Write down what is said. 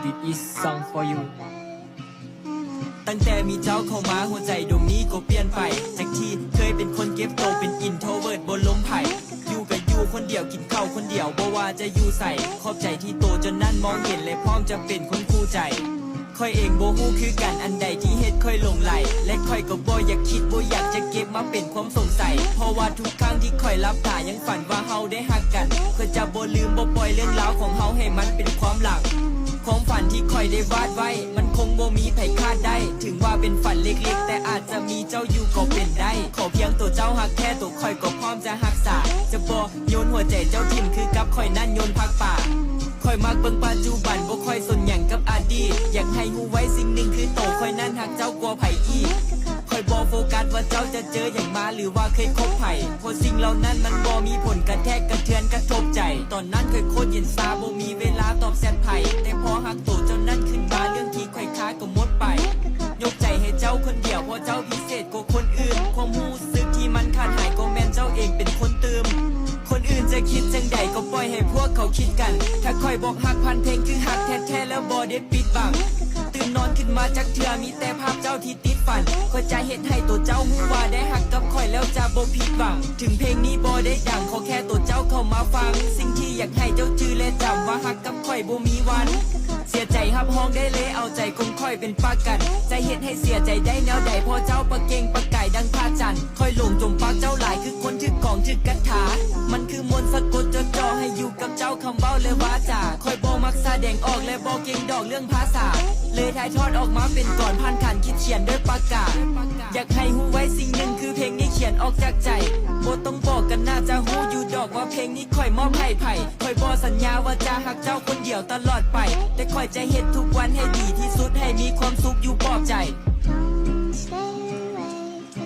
This is song for you ตั้งแต่มีเจ้าเข้ามาหัวใจดวงนี้ก็เปลี่ยนไปจากที่เคยเป็นคนเก็บโตเป็นอินโทรเวิร์ดบนลมไผ่อยู่กับอยู่คนเดียวกินข้าวคนเดียวบ่ว่าจะอยู่ใส่ขอบใจที่โตจนนั้นมองเห็นและพร้อมจะเป็นคนคู่ใจค่อยเองบ่ฮู้คือกันอันใดที่เฮ็ดค่อยหลงไหลและค่อยก็บ่อยากคิดบ่อยากจะเก็บมาเป็นความสงสัยเพราะว่าทุกครั้งที่ค่อยรับตายังฝันว่าเฮาได้ฮักกันค่อยจะบ่ลืมบ่ปล่อยเรื่องราวของเฮาให้มันเป็นความหลังความฝันที่ค่อยได้วาดไว้มันคงบ่มีไผคาดได้ถึงว่าเป็นฝันเล็กๆแต่อาจจะมีเจ้าอยู่ก็เป็นได้ขอเพียงตัวเจ้าฮักแท้ตัวค่อยก็พร้อมจะรักษาจะบ่โยนหัวใจเจ้าทิ่มคือกับค่อยนั้นโยนพักป่าค่อยมักเบิ่งปัจจุบันบ่ค่อยสนหยังกับอดีตอยากให้ฮู้ไว้สิ่งหนึ่งคือโตค่อยนั้นฮักเจ้ากว่าไผอีกค่อยบ่โฟกัสว่าเจ้าจะเจออย่างมาหรือว่าเคยคบไผเพราะสิ่งเหล่านั้นมันบ่มีผลกระแทกกระเทือนกระทบใจตอนนั้นค่อยโคตรเย็นซาบ่มีเวลาตอบแชทไผแต่พอฮักโตเจ้านั้นขึ้นมาเรื่องที่ค่อยค้าก็หมดไปยกใจให้เจ้าคนเดียวเพราะเจ้าพิเศษกว่าคนอื่นความรู้สึกที่มันขาดหายก็แม่นเจ้าเองเป็นคนเติมคนอื่นจะคิดจังใดก็ปล่อยให้พวกเขาคิดกันถ้าค่อยบอกฮักพันเพลงคือฮักแท้ๆแล้วบ่ได้ปิดบังตื่นนอนขึ้นมาจากเทื่อมีแต่ภาพเจ้าที่ติดฝันก็จะเฮ็ดให้ตัวเจ้าฮู้ว่าได้ฮักกับค่อยแล้วจะบ่ผิดหวังถึงเพลงนี้บ่ได้ดังขอแค่ตัวเจ้าเข้ามาฟังสิ่งที่อยากให้เจ้าจื้อและจำว่าฮักกับค่อยบ่มีวันเสียใจฮับห้องได้เลยเอาใจคงค่อยเป็นปากกันใจเฮ็ดให้เสียใจได้แนวใดพอเจ้าประเก่งประไก่ดังพระจันทร์ค่อยหลงจมปากเจ้าหลายคือคนถึกของถึกกระถามันคือมนต์สะกดจดจ่อให้อยู่กับเจ้าคำเว้าและวาจาค่อยบ่มักแสดงออกและบ่เก่งดอกเรื่องภาษาเลยถ่ายทอดออกมาเป็นก่อนผ่านขันคิดเขียนด้วยปากกาอยากให้ฮู้ไว้สิ่งหนึ่งคือเพลงนี้เขียนออกจากใจบ่ต้องบอกกันน่าจะฮู้อยู่ดอกว่าเพลงนี้ค่อยมอบให้ไผค่อยบ่สัญญาว่าจะฮักเจ้าคนเดียวตลอดไปแต่ค่อยจะเฮ็ดทุกวันให้ดีที่สุดให้มีความสุขอยู่ปลอบใจ